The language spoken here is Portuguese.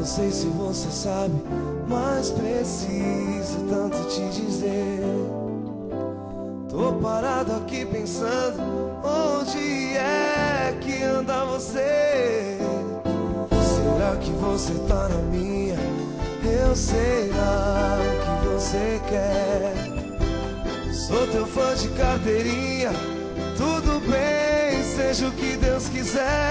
não sei se você sabe, mas preciso tanto te dizer. Tô parado aqui pensando, onde é que anda você? Será que você tá na minha? Eu sei lá o que você quer. Sou teu fã de carteirinha, tudo bem, seja o que Deus quiser.